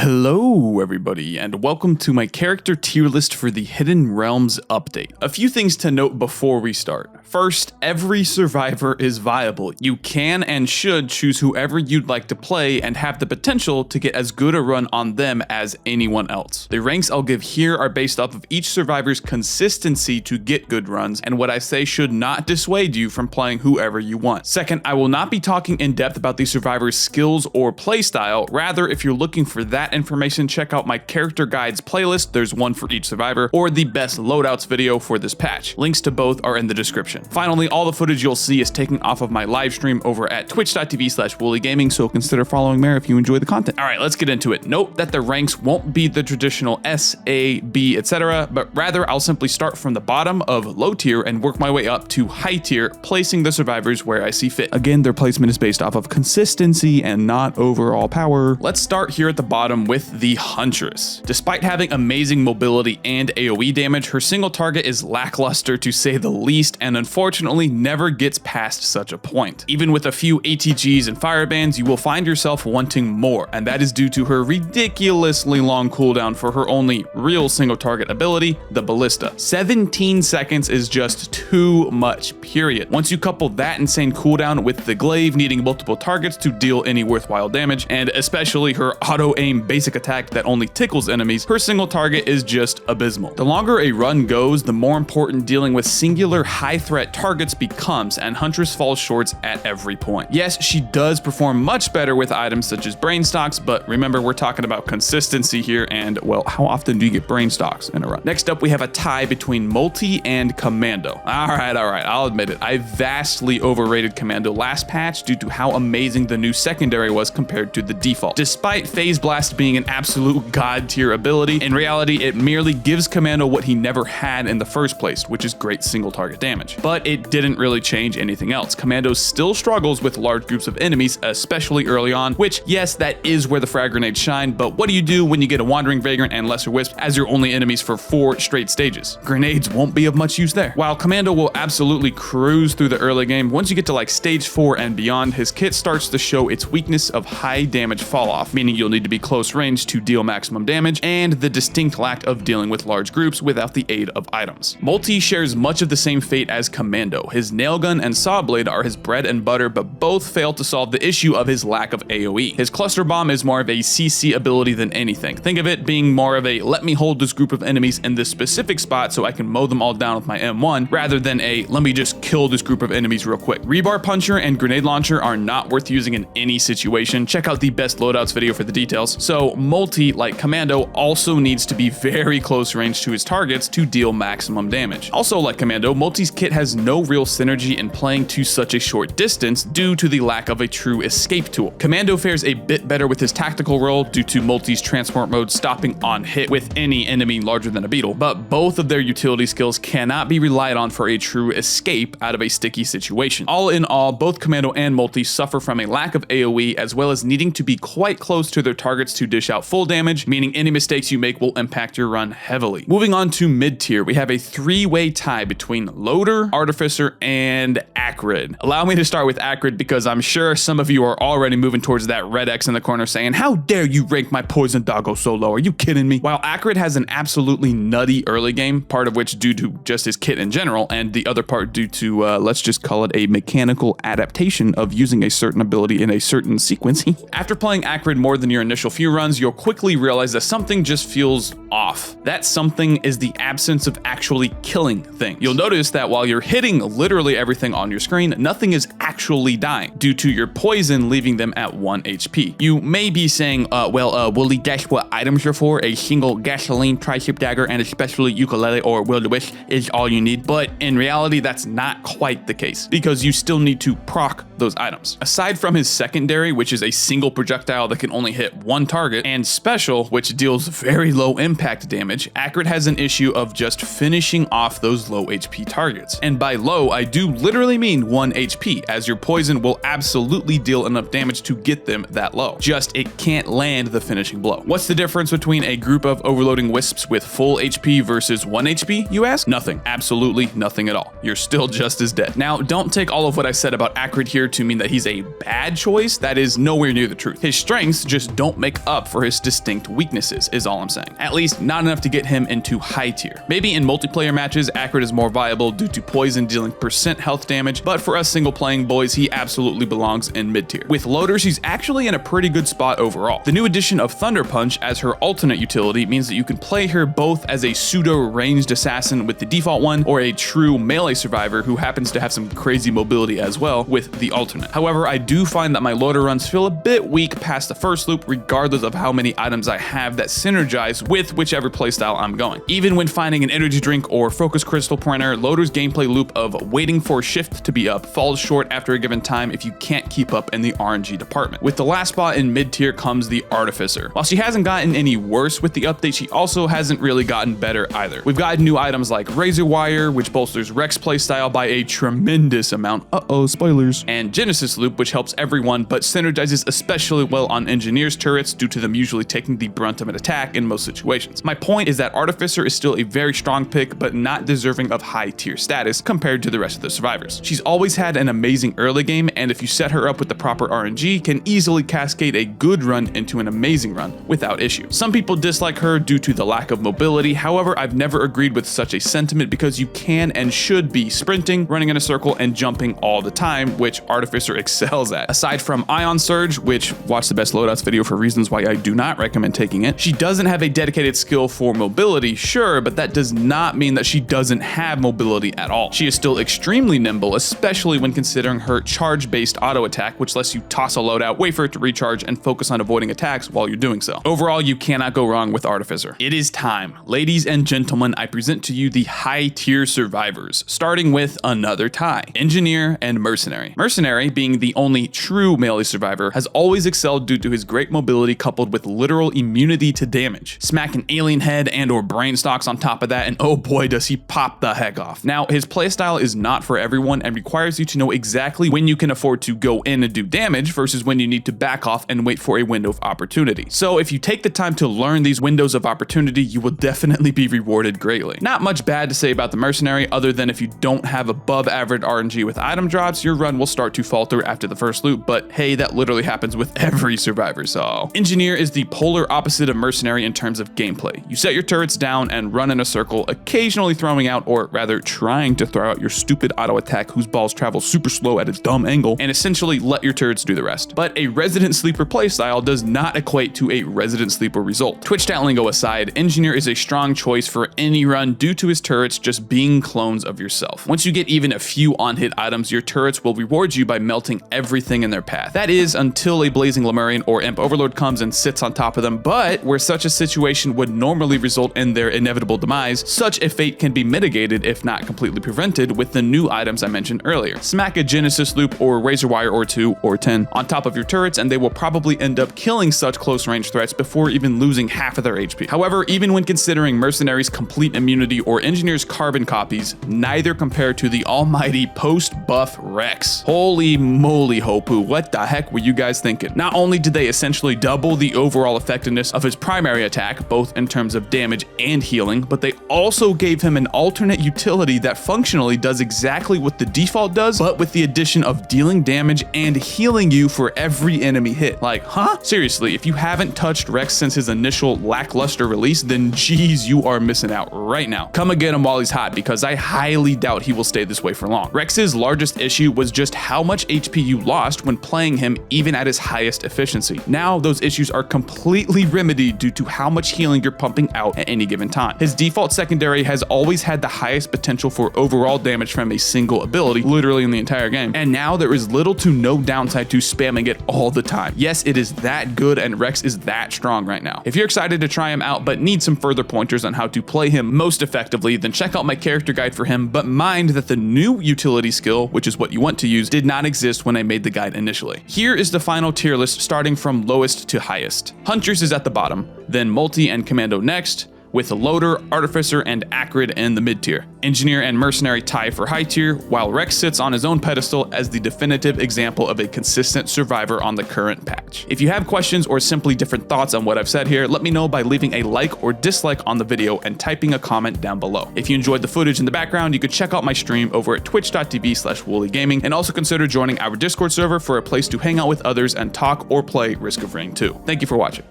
Hello everybody, and welcome to my character tier list for the Hidden Realms update. A few things to note before we start. First, every survivor is viable. You can and should choose whoever you'd like to play and have the potential to get as good a run on them as anyone else. The ranks I'll give here are based off of each survivor's consistency to get good runs, and what I say should not dissuade you from playing whoever you want. Second, I will not be talking in depth about the survivor's skills or playstyle. Rather, if you're looking for that information, check out my character guides playlist. There's one for each survivor, or the best loadouts video for this patch. Links to both are in the description. Finally, all the footage you'll see is taken off of my live stream over at twitch.tv/Woolie Gaming, so consider following there if you enjoy the content. All right, let's get into it. Note that the ranks won't be the traditional S, A, B, etc., but rather I'll simply start from the bottom of low tier and work my way up to high tier, placing the survivors where I see fit. Again, their placement is based off of consistency and not overall power. Let's start here at the bottom with the Huntress. Despite having amazing mobility and AoE damage, her single target is lackluster to say the least, and unfortunately never gets past such a point. Even with a few ATGs and firebands, you will find yourself wanting more, and that is due to her ridiculously long cooldown for her only real single target ability, the Ballista. 17 seconds is just too much, period. Once you couple that insane cooldown with the glaive needing multiple targets to deal any worthwhile damage, and especially her auto-aim basic attack that only tickles enemies, her single target is just abysmal. The longer a run goes, the more important dealing with singular high-threat targets becomes, and Huntress falls short at every point. Yes, she does perform much better with items such as brain stocks, but remember, we're talking about consistency here, and well, how often do you get brain stocks in a run? Next up, we have a tie between Multi and Commando. All right, I'll admit it. I vastly overrated Commando last patch due to how amazing the new secondary was compared to the default. Despite Phase Blast being an absolute god tier ability, in reality, it merely gives Commando what he never had in the first place, which is great single target damage. But it didn't really change anything else. Commando still struggles with large groups of enemies, especially early on, which, yes, that is where the frag grenades shine, but what do you do when you get a Wandering Vagrant and Lesser Wisp as your only enemies for 4 straight stages? Grenades won't be of much use there. While Commando will absolutely cruise through the early game, once you get to like stage 4 and beyond, his kit starts to show its weakness of high damage fall off, meaning you'll need to be close range to deal maximum damage, and the distinct lack of dealing with large groups without the aid of items. Multi shares much of the same fate as Commando. His nail gun and saw blade are his bread and butter, but both fail to solve the issue of his lack of AoE. His cluster bomb is more of a CC ability than anything. Think of it being more of a let me hold this group of enemies in this specific spot so I can mow them all down with my M1, rather than a let me just kill this group of enemies real quick. Rebar Puncher and Grenade Launcher are not worth using in any situation. Check out the best loadouts video for the details. So Multi, like Commando, also needs to be very close range to his targets to deal maximum damage. Also, like Commando, Multi's kit has no real synergy in playing to such a short distance due to the lack of a true escape tool. Commando fares a bit better with his tactical role due to Multi's transport mode stopping on hit with any enemy larger than a beetle, but both of their utility skills cannot be relied on for a true escape out of a sticky situation. All in all, both Commando and Multi suffer from a lack of AoE, as well as needing to be quite close to their targets to dish out full damage, meaning any mistakes you make will impact your run heavily. Moving on to mid tier, we have a 3-way tie between Loader, Artificer, and Acrid. Allow me to start with Acrid because I'm sure some of you are already moving towards that red X in the corner saying, how dare you rank my Poison Doggo so low? Are you kidding me? While Acrid has an absolutely nutty early game, part of which due to just his kit in general, and the other part due to, let's just call it a mechanical adaptation of using a certain ability in a certain sequence. After playing Acrid more than your initial few runs, you'll quickly realize that something just feels off. That something is the absence of actually killing things. You'll notice that while you're hitting literally everything on your screen, nothing is actually dying due to your poison leaving them at 1 HP. You may be saying, Woolie, that's what items are for. A single gasoline, tri-ship dagger, and especially ukulele or will-o-wisp is all you need. But in reality, that's not quite the case because you still need to proc those items. Aside from his secondary, which is a single projectile that can only hit one target, and special, which deals very low impact damage, Acrid has an issue of just finishing off those low HP targets. And by low, I do literally mean 1 HP, as your poison will absolutely deal enough damage to get them that low. Just it can't land the finishing blow. What's the difference between a group of overloading wisps with full HP versus 1 HP, you ask? Nothing. Absolutely nothing at all. You're still just as dead. Now, don't take all of what I said about Acrid here to mean that he's a bad choice. That is nowhere near the truth. His strengths just don't make up for his distinct weaknesses, is all I'm saying. At least not enough to get him into high tier. Maybe in multiplayer matches, Acrid is more viable due to poison dealing % health damage, but for us single playing boys, he absolutely belongs in mid tier. With loaders, she's actually in a pretty good spot overall. The new addition of Thunder Punch as her alternate utility means that you can play her both as a pseudo ranged assassin with the default one, or a true melee survivor who happens to have some crazy mobility as well with the alternate. However, I do find that my loader runs feel a bit weak past the first loop, regardless of how many items I have that synergize with whichever playstyle I'm going. Even when finding an energy drink or focus crystal pointer, loader's gameplay loop of waiting for shift to be up falls short after a given time if you can't keep up in the RNG department. With the last spot in mid tier comes the Artificer. While she hasn't gotten any worse with the update, she also hasn't really gotten better either. We've gotten new items like Razor Wire, which bolsters Rex playstyle by a tremendous amount. Spoilers. And Genesis Loop, which helps everyone, but synergizes especially well on Engineer's turrets due to them usually taking the brunt of an attack in most situations. My point is that Artificer is still a very strong pick, but not deserving of high tier status compared to the rest of the survivors. She's always had an amazing early game, and if you set her up with the proper RNG, can easily cascade a good run into an amazing run without issue. Some people dislike her due to the lack of mobility. However, I've never agreed with such a sentiment because you can and should be sprinting, running in a circle, and jumping all the time, which Artificer excels at. Aside from Ion Surge, which watch the best loadouts video for reasons why I do not recommend taking it, she doesn't have a dedicated skill for mobility, sure, but that does not mean that she doesn't have mobility at all. She is still extremely nimble, especially when considering her charge-based auto attack, which lets you toss a loadout, wait for it to recharge, and focus on avoiding attacks while you're doing so. Overall, you cannot go wrong with Artificer. It is time. Ladies and gentlemen, I present to you the high tier survivors, starting with another tie, Engineer and Mercenary. Mercenary, being the only true melee survivor, has always excelled due to his great mobility coupled with literal immunity to damage. Smack an alien head and or brain stalks on top of that, and oh boy does he pop the heck off. Now, his playstyle is not for everyone and requires you to know exactly when you can afford to go in and do damage versus when you need to back off and wait for a window of opportunity. So if you take the time to learn these windows of opportunity, you will definitely be rewarded greatly. Not much bad to say about the Mercenary other than if you don't have above average RNG with item drops, your run will start to falter after the first loop, but hey, that literally happens with every survivor, so. Engineer is the polar opposite of Mercenary in terms of gameplay. You set your turrets down and run in a circle, occasionally throwing out, or rather trying to throw out your stupid auto attack whose balls travel super slow at a dumb angle, and essentially let your turrets do the rest. But a Resident Sleeper playstyle does not equate to a Resident Sleeper result. Twitch stat lingo aside, Engineer is a strong choice for any run due to his turrets just being clones of yourself. Once you get even a few on-hit items, your turrets will reward you by melting everything in their path. That is, until a Blazing Lemurian or Imp Overlord comes and sits on top of them, but where such a situation would normally result in their inevitable demise, such a fate can be mitigated if not completely prevented with the new items I mentioned earlier. Smack a Genesis Loop or Razor Wire or 2 or 10 on top of your turrets and they will probably end up killing such close range threats before even losing half of their HP. However, even when considering Mercenary's complete immunity or Engineer's carbon copies, neither compare to the almighty post-buff Rex. Holy moly, Hopu, what the heck were you guys thinking? Not only did they essentially double the overall effectiveness of his primary attack, both in terms of damage and healing, but they also gave him an alternate utility that functionally does exactly what the default does, but with the addition of dealing damage and healing you for every enemy hit. Like, huh? Seriously, if you haven't touched Rex since his initial lackluster release, then geez, you are missing out right now. Come and get him while he's hot, because I highly doubt he will stay this way for long. Rex's largest issue was just how much HP you lost when playing him even at his highest efficiency. Now those issues are completely remedied due to how much healing you're pumping out at any given time. His default secondary has always had the highest potential for overall damage from a single ability, literally in the entire game, and now there is little to no downside to spamming it all the time. Yes, it is that good and Rex is that strong right now. If you're excited to try him out but need some further pointers on how to play him most effectively, then check out my character guide for him, but mind that the new utility skill, which is what you want to use, did not exist when I made the guide initially. Here is the final tier list starting from lowest to highest. Hunters is at the bottom, then Multi and Commando next, with Loader, Artificer, and Acrid in the mid tier. Engineer and Mercenary tie for high tier, while Rex sits on his own pedestal as the definitive example of a consistent survivor on the current patch. If you have questions or simply different thoughts on what I've said here, let me know by leaving a like or dislike on the video and typing a comment down below. If you enjoyed the footage in the background, you could check out my stream over at twitch.tv/WoolieGaming and also consider joining our Discord server for a place to hang out with others and talk or play Risk of Rain 2. Thank you for watching.